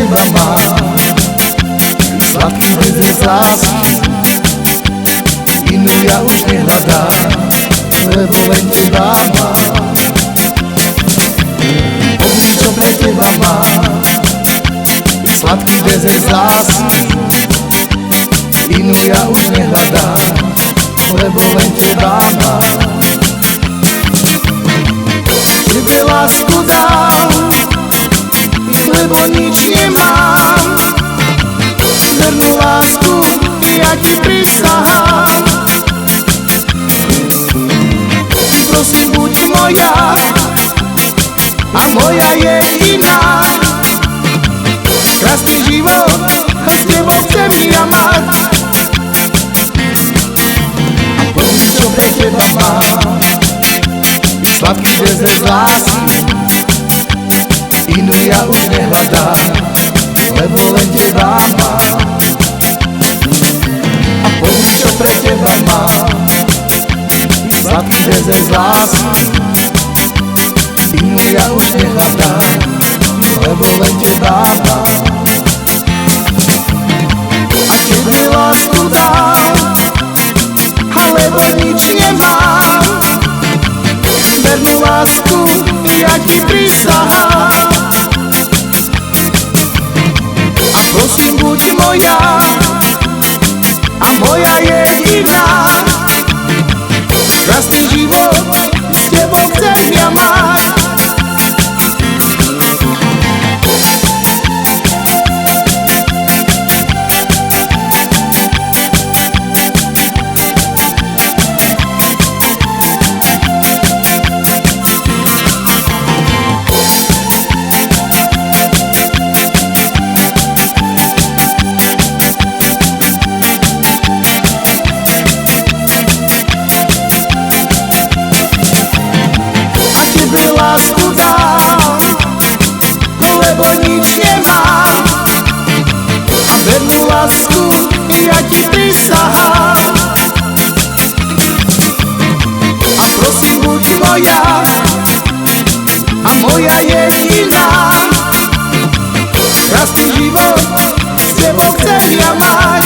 teba mám, sladký bez lásky, inú ja už nehľadám, lebo len teba mám. Pokryť, čo pre teba mám, sladký bez lásky, inú ja už nehľadám, lebo len teba mám. Tebe lásku dám, lebo nič nemám, vernú lásku ja ti prisahám. Prosím, buď moja, a moja je iná. Krásny život s tebou chcem ja mať. A poď, čo pre teba mám, sladký bez lásky, inú ja už nehľadám, lebo len teba mám. A poď, čo pre teba mám, sladký bez lásky, inú ja už nehľadám, lebo len teba mám. A tebe lásku dám, alebo nič nemám, vernú lásku ja ti prisahám. A prosím, buď moja, a moja je iná. Krásny život s tebou chcem ja mať. Lásku dám, lebo nič nemám, a vernú lásku ja ti prisahám. A prosím, buď moja, a moja je iná. Krásny život s tebou chcem ja mať.